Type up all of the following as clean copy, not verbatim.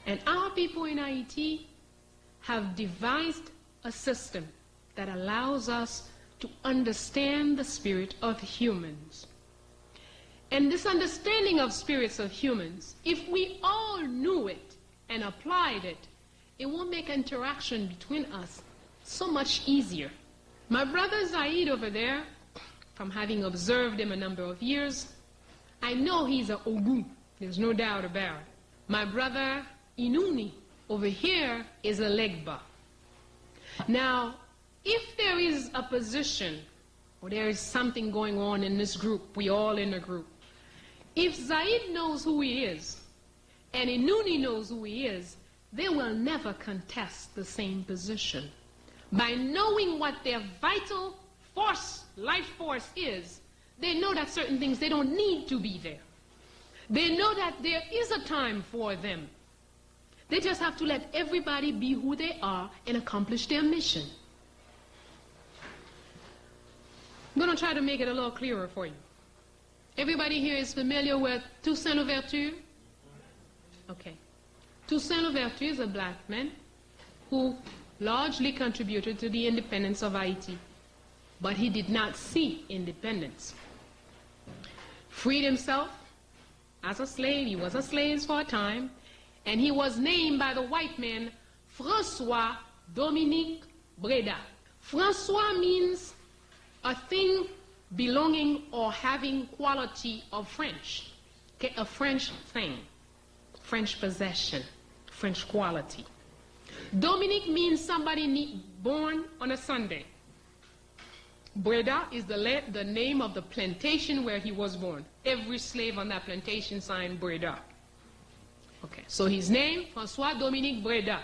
And our people in Haiti have devised a system that allows us to understand the spirit of humans. And this understanding of spirits of humans, if we all knew it and applied it, it will make interaction between us so much easier. My brother Zaid over there, from having observed him a number of years, I know he's a Ogu. There's no doubt about it. My brother Inuni over here is a Legba. Now, if there is a position or there is something going on in this group, we all in a group, if Zaid knows who he is and Inuni knows who he is, they will never contest the same position. By knowing what their vital force, life force is, they know that certain things, they don't need to be there. They know that there is a time for them. They just have to let everybody be who they are and accomplish their mission. I'm going to try to make it a little clearer for you. Everybody here is familiar with Toussaint Louverture? Okay. Toussaint Louverture is a black man who largely contributed to the independence of Haiti, but he did not seek independence. Freed himself as a slave. He was a slave for a time, and he was named by the white man François Dominique Breda. François means a thing belonging or having quality of French. Okay, a French thing, French possession, French quality. Dominique means somebody born on a Sunday. Breda is the name of the plantation where he was born. Every slave on that plantation signed Breda. Okay, so his name, François Dominique Breda.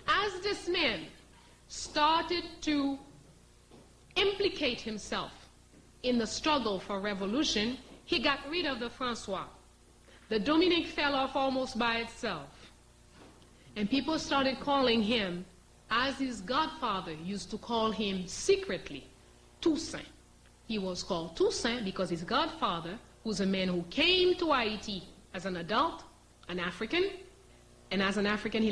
As this man started to implicate himself in the struggle for revolution, he got rid of the François. The Dominique fell off almost by itself. And people started calling him, as his godfather used to call him secretly, Toussaint. He was called Toussaint because his godfather, who's a man who came to Haiti as an adult, an African, and as an African,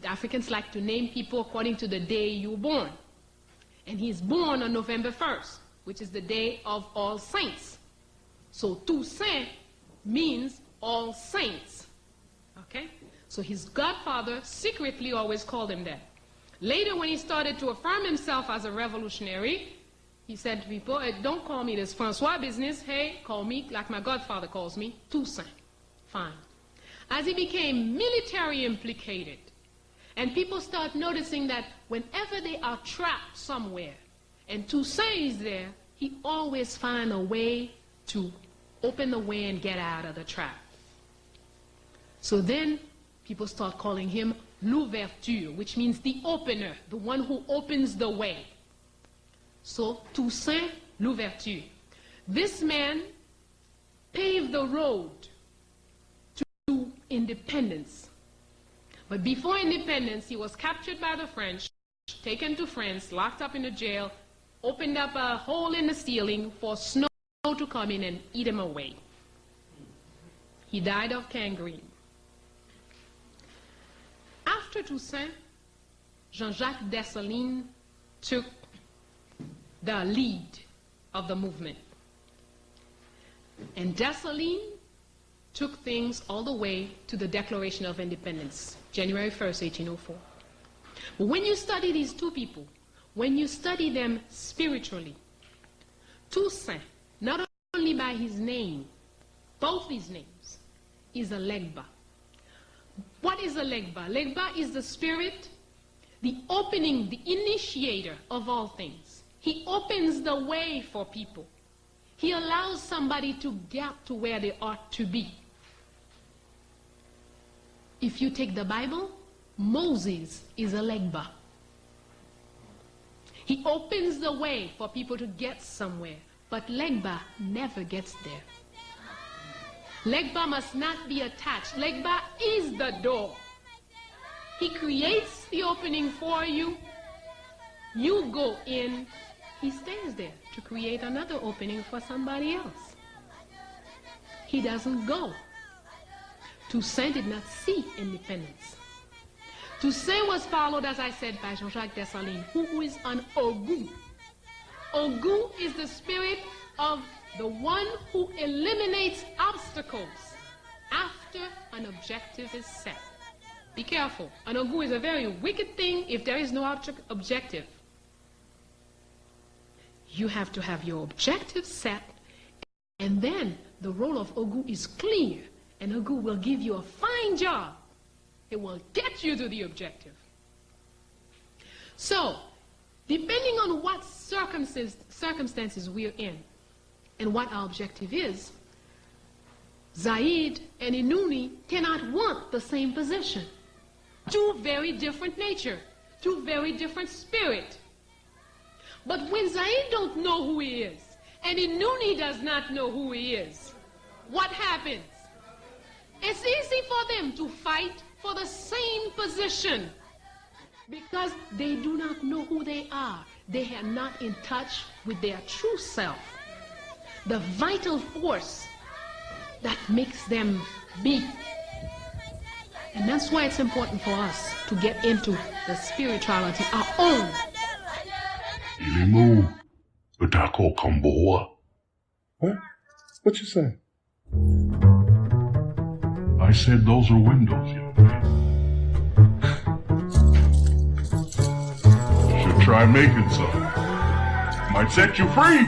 Africans like to name people according to the day you were born. And he's born on November 1st, which is the day of All Saints. So Toussaint means All Saints. Okay? So his godfather secretly always called him that. Later, when he started to affirm himself as a revolutionary, he said to people, don't call me this François business. Hey, call me like my godfather calls me, Toussaint. Fine. As he became military implicated, and people start noticing that whenever they are trapped somewhere, and Toussaint is there, he always finds a way to open the way and get out of the trap. So then people start calling him L'Ouverture, which means the opener, the one who opens the way. So Toussaint L'Ouverture. This man paved the road to independence. But before independence, he was captured by the French, taken to France, locked up in a jail, opened up a hole in the ceiling for snow to come in and eat him away. He died of gangrene. After Toussaint, Jean-Jacques Dessalines took the lead of the movement. And Dessalines took things all the way to the Declaration of Independence, January 1st, 1804. But when you study these two people, when you study them spiritually, Toussaint, not only by his name, both his names, is a Legba. What is a Legba? Legba is the spirit, the opening, the initiator of all things. He opens the way for people. He allows somebody to get to where they ought to be. If you take the Bible, Moses is a Legba. He opens the way for people to get somewhere, but Legba never gets there. Legba must not be attached. Legba is the door. He creates the opening for you. You go in. He stays there to create another opening for somebody else. He doesn't go. Toussaint did not see independence. Toussaint was followed, as I said, by Jean-Jacques Dessalines, who is an Ogu. Ogu is the spirit of the one who eliminates obstacles after an objective is set. Be careful. An Ogu is a very wicked thing if there is no objective. You have to have your objective set, and then the role of Ogu is clear, and Ogu will give you a fine job. It will get you to the objective. So, depending on what circumstances we're in and what our objective is, Zaid and Inuni cannot want the same position. Two very different nature, two very different spirit. But when Zaid don't know who he is, and Inuni does not know who he is, what happens? It's easy for them to fight for the same position because they do not know who they are. They are not in touch with their true self, the vital force that makes them be. And that's why it's important for us to get into the spirituality, our own. Ilimu, utako kamboa. What? What you say? I said those are windows, young man. You should try making some. Might set you free.